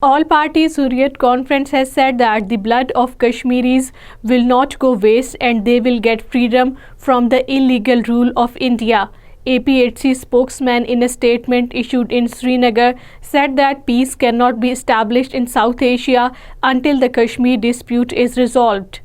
All Parties Hurriyat Conference has said that the blood of Kashmiris will not go waste and they will get freedom from the illegal rule of India. APHC spokesman in a statement issued in Srinagar said that peace cannot be established in South Asia until the Kashmir dispute is resolved.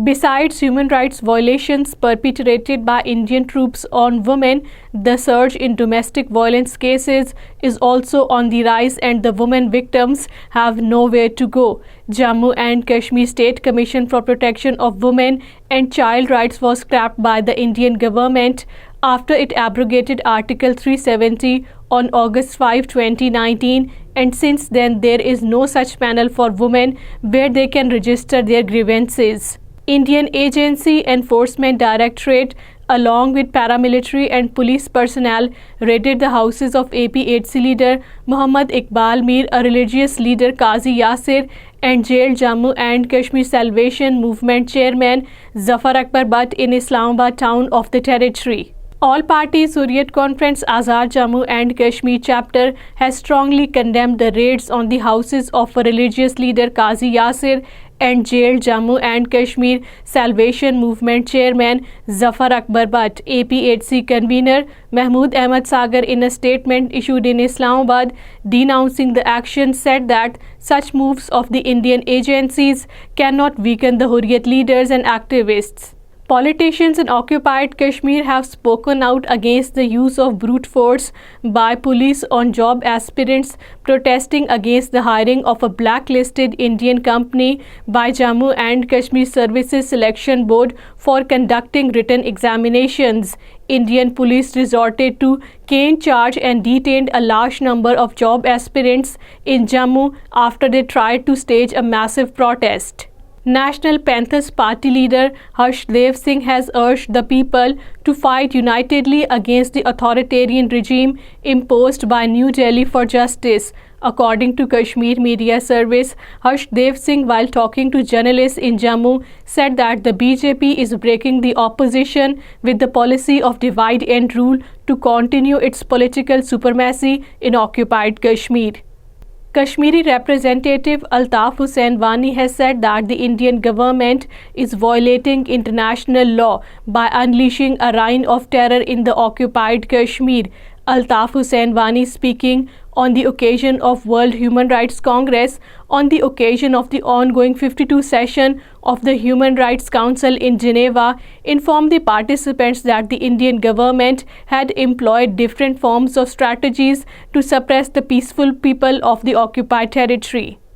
Besides human rights violations perpetrated by Indian troops on women, the surge in domestic violence cases is also on the rise and the women victims have nowhere to go. Jammu and Kashmir State Commission for Protection of Women and Child Rights was scrapped by the Indian government after it abrogated Article 370 on August 5, 2019, and since then there is no such panel for women where they can register their grievances. Indian Agency Enforcement Directorate along with paramilitary and police personnel raided the houses of APHC leader Muhammad Iqbal Mir, a religious leader Qazi Yasir, and jailed Jammu and Kashmir Salvation Movement chairman Zafar Akbar in Islamabad town of the territory. All Parties Hurriyat Conference Azad Jammu and Kashmir chapter has strongly condemned the raids on the houses of a religious leader Qazi Yasir and jailed Jammu and Kashmir Salvation Movement chairman Zafar Akbar. APHC convener Mahmood Ahmad Sagar, in a statement issued in Islamabad denouncing the action, said that such moves of the Indian agencies cannot weaken the Hurriyat leaders and activists. Politicians in occupied Kashmir have spoken out against the use of brute force by police on job aspirants protesting against the hiring of a blacklisted Indian company by Jammu and Kashmir Services Selection Board for conducting written examinations. Indian police resorted to cane charge and detained a large number of job aspirants in Jammu after they tried to stage a massive protest. National Panthers Party leader Harshdev Singh has urged the people to fight unitedly against the authoritarian regime imposed by New Delhi for justice. According to Kashmir Media Service, Harshdev Singh, while talking to journalists in Jammu, said that the BJP is breaking the opposition with the policy of divide and rule to continue its political supremacy in occupied Kashmir. Kashmiri representative Altaf Hussain Wani has said that the Indian government is violating international law by unleashing a reign of terror in the occupied Kashmir. Altaf Hussain Wani, speaking on the occasion of World Human Rights Congress on the occasion of the ongoing 52nd session of the Human Rights Council in Geneva, informed the participants that the Indian government had employed different forms of strategies to suppress the peaceful people of the occupied territory.